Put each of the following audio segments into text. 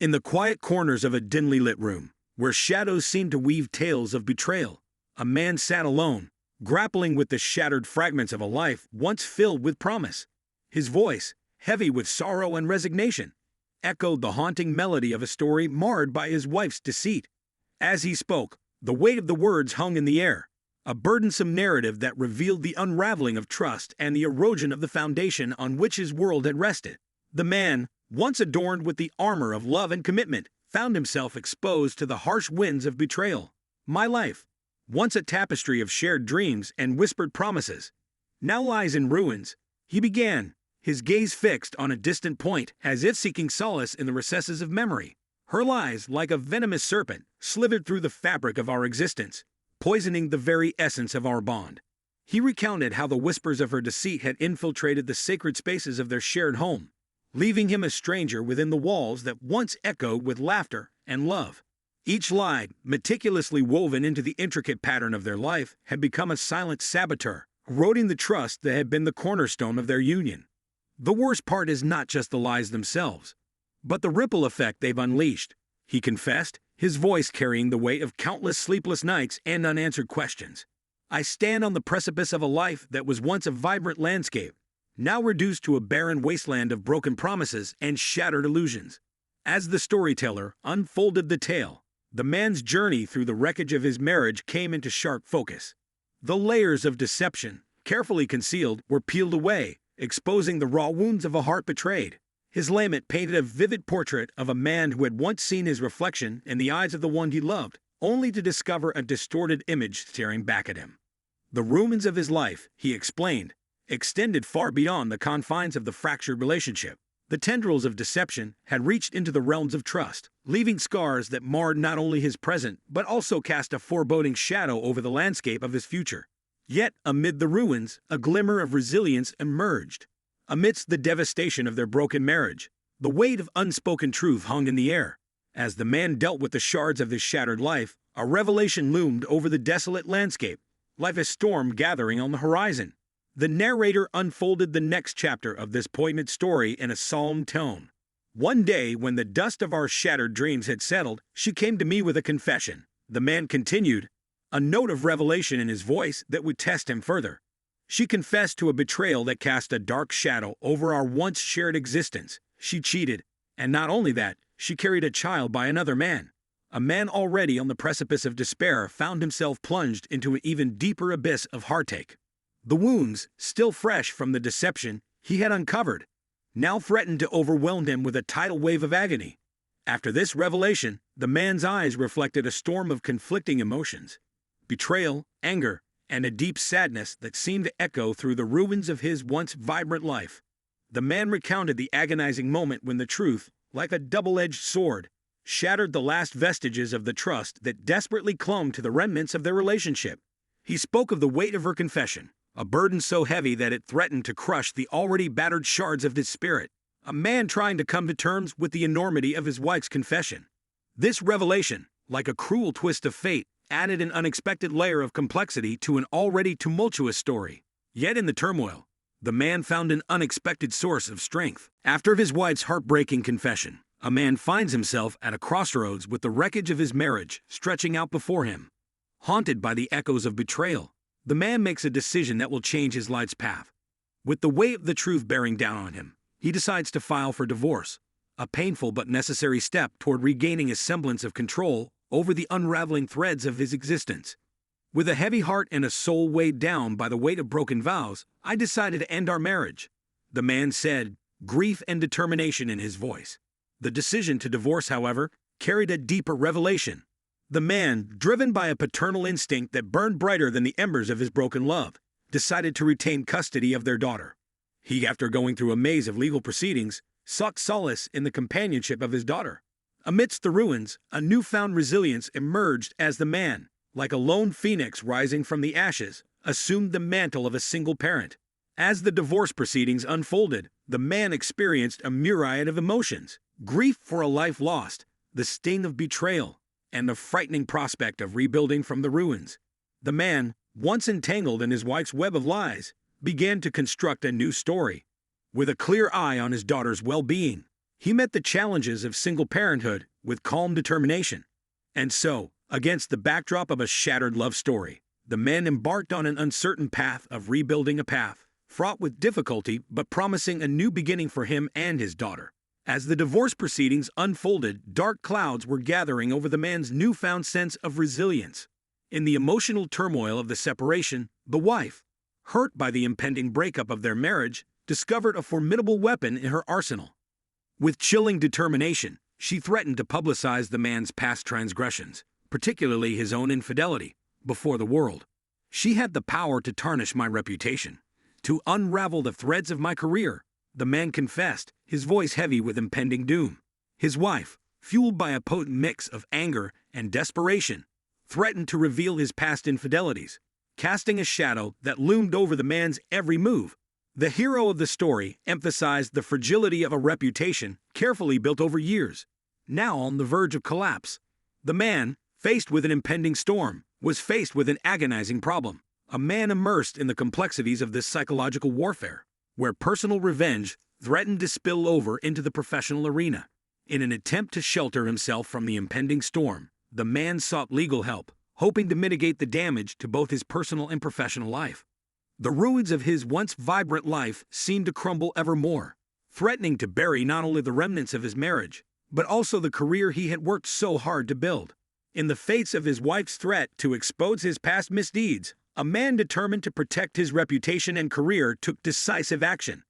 In the quiet corners of a dimly lit room, where shadows seemed to weave tales of betrayal, a man sat alone, grappling with the shattered fragments of a life once filled with promise. His voice, heavy with sorrow and resignation, echoed the haunting melody of a story marred by his wife's deceit. As he spoke, the weight of the words hung in the air, a burdensome narrative that revealed the unraveling of trust and the erosion of the foundation on which his world had rested. The man, once adorned with the armor of love and commitment, found himself exposed to the harsh winds of betrayal. My life, once a tapestry of shared dreams and whispered promises, now lies in ruins, he began, his gaze fixed on a distant point, as if seeking solace in the recesses of memory. Her lies, like a venomous serpent, slithered through the fabric of our existence, poisoning the very essence of our bond. He recounted how the whispers of her deceit had infiltrated the sacred spaces of their shared home, leaving him a stranger within the walls that once echoed with laughter and love. Each lie, meticulously woven into the intricate pattern of their life, had become a silent saboteur, eroding the trust that had been the cornerstone of their union. The worst part is not just the lies themselves, but the ripple effect they've unleashed, he confessed, his voice carrying the weight of countless sleepless nights and unanswered questions. I stand on the precipice of a life that was once a vibrant landscape, now reduced to a barren wasteland of broken promises and shattered illusions. As the storyteller unfolded the tale, the man's journey through the wreckage of his marriage came into sharp focus. The layers of deception, carefully concealed, were peeled away, exposing the raw wounds of a heart betrayed. His lament painted a vivid portrait of a man who had once seen his reflection in the eyes of the one he loved, only to discover a distorted image staring back at him. The ruins of his life, he explained, extended far beyond the confines of the fractured relationship. The tendrils of deception had reached into the realms of trust, leaving scars that marred not only his present but also cast a foreboding shadow over the landscape of his future. Yet, amid the ruins, a glimmer of resilience emerged. Amidst the devastation of their broken marriage, the weight of unspoken truth hung in the air. As the man dealt with the shards of his shattered life, a revelation loomed over the desolate landscape, like a storm gathering on the horizon. The narrator unfolded the next chapter of this poignant story in a solemn tone. One day, when the dust of our shattered dreams had settled, she came to me with a confession. The man continued, a note of revelation in his voice that would test him further. She confessed to a betrayal that cast a dark shadow over our once shared existence. She cheated, and not only that, she carried a child by another man. A man already on the precipice of despair found himself plunged into an even deeper abyss of heartache. The wounds, still fresh from the deception he had uncovered, now threatened to overwhelm him with a tidal wave of agony. After this revelation, the man's eyes reflected a storm of conflicting emotions: betrayal, anger, and a deep sadness that seemed to echo through the ruins of his once vibrant life. The man recounted the agonizing moment when the truth, like a double-edged sword, shattered the last vestiges of the trust that desperately clung to the remnants of their relationship. He spoke of the weight of her confession, a burden so heavy that it threatened to crush the already battered shards of his spirit. A man trying to come to terms with the enormity of his wife's confession. This revelation, like a cruel twist of fate, added an unexpected layer of complexity to an already tumultuous story. Yet in the turmoil, the man found an unexpected source of strength. After his wife's heartbreaking confession, a man finds himself at a crossroads with the wreckage of his marriage stretching out before him. Haunted by the echoes of betrayal, the man makes a decision that will change his life's path. With the weight of the truth bearing down on him, he decides to file for divorce, a painful but necessary step toward regaining a semblance of control over the unraveling threads of his existence. With a heavy heart and a soul weighed down by the weight of broken vows, I decided to end our marriage, the man said, grief and determination in his voice. The decision to divorce, however, carried a deeper revelation. The man, driven by a paternal instinct that burned brighter than the embers of his broken love, decided to retain custody of their daughter. He, after going through a maze of legal proceedings, sought solace in the companionship of his daughter. Amidst the ruins, a newfound resilience emerged as the man, like a lone phoenix rising from the ashes, assumed the mantle of a single parent. As the divorce proceedings unfolded, the man experienced a myriad of emotions: grief for a life lost, the sting of betrayal, and the frightening prospect of rebuilding from the ruins. The man, once entangled in his wife's web of lies, began to construct a new story. With a clear eye on his daughter's well-being, He met the challenges of single parenthood with calm determination. And so, against the backdrop of a shattered love story, the man embarked on an uncertain path of rebuilding a path, fraught with difficulty but promising a new beginning for him and his daughter. As the divorce proceedings unfolded, dark clouds were gathering over the man's newfound sense of resilience. In the emotional turmoil of the separation, the wife, hurt by the impending breakup of their marriage, discovered a formidable weapon in her arsenal. With chilling determination, she threatened to publicize the man's past transgressions, particularly his own infidelity, before the world. She had the power to tarnish my reputation, to unravel the threads of my career, the man confessed, his voice heavy with impending doom. His wife, fueled by a potent mix of anger and desperation, threatened to reveal his past infidelities, casting a shadow that loomed over the man's every move. The hero of the story emphasized the fragility of a reputation carefully built over years, now on the verge of collapse. The man, faced with an impending storm, was faced with an agonizing problem. A man immersed in the complexities of this psychological warfare, where personal revenge threatened to spill over into the professional arena. In an attempt to shelter himself from the impending storm, the man sought legal help, hoping to mitigate the damage to both his personal and professional life. The ruins of his once vibrant life seemed to crumble ever more, threatening to bury not only the remnants of his marriage, but also the career he had worked so hard to build. In the face of his wife's threat to expose his past misdeeds, a man determined to protect his reputation and career took decisive action.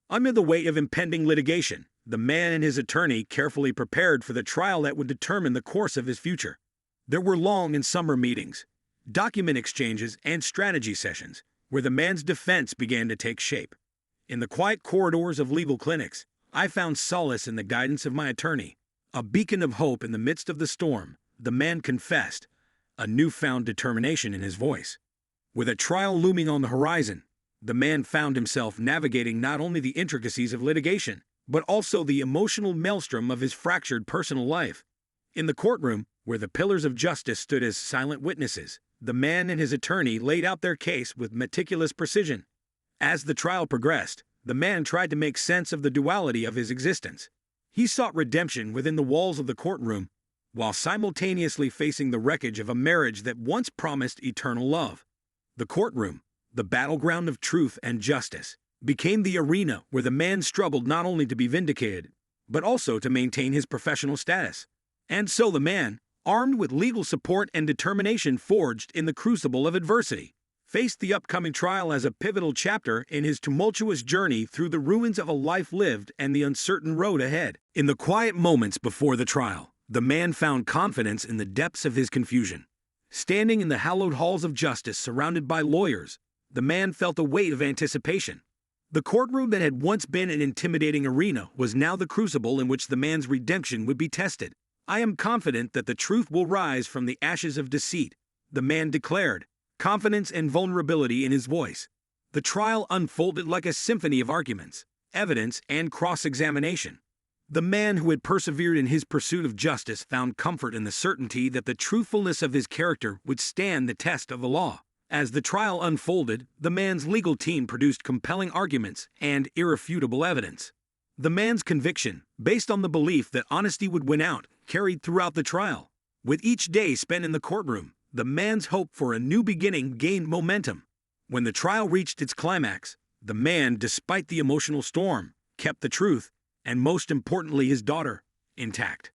Under the weight of impending litigation, the man and his attorney carefully prepared for the trial that would determine the course of his future. There were long and summer meetings, document exchanges, and strategy sessions, where the man's defense began to take shape. In the quiet corridors of legal clinics, I found solace in the guidance of my attorney. A beacon of hope in the midst of the storm, the man confessed, a newfound determination in his voice. With a trial looming on the horizon, the man found himself navigating not only the intricacies of litigation, but also the emotional maelstrom of his fractured personal life. In the courtroom, where the pillars of justice stood as silent witnesses, the man and his attorney laid out their case with meticulous precision. As the trial progressed, the man tried to make sense of the duality of his existence. He sought redemption within the walls of the courtroom, while simultaneously facing the wreckage of a marriage that once promised eternal love. The courtroom, the battleground of truth and justice, became the arena where the man struggled not only to be vindicated, but also to maintain his professional status. And so the man, armed with legal support and determination forged in the crucible of adversity, faced the upcoming trial as a pivotal chapter in his tumultuous journey through the ruins of a life lived and the uncertain road ahead. In the quiet moments before the trial, the man found confidence in the depths of his confusion. Standing in the hallowed halls of justice surrounded by lawyers, the man felt a weight of anticipation. The courtroom that had once been an intimidating arena was now the crucible in which the man's redemption would be tested. "I am confident that the truth will rise from the ashes of deceit," the man declared, confidence and vulnerability in his voice. The trial unfolded like a symphony of arguments, evidence, and cross-examination. The man who had persevered in his pursuit of justice found comfort in the certainty that the truthfulness of his character would stand the test of the law. As the trial unfolded, the man's legal team produced compelling arguments and irrefutable evidence. The man's conviction, based on the belief that honesty would win out, carried throughout the trial. With each day spent in the courtroom, the man's hope for a new beginning gained momentum. When the trial reached its climax, the man, despite the emotional storm, kept the truth, and most importantly his daughter, intact.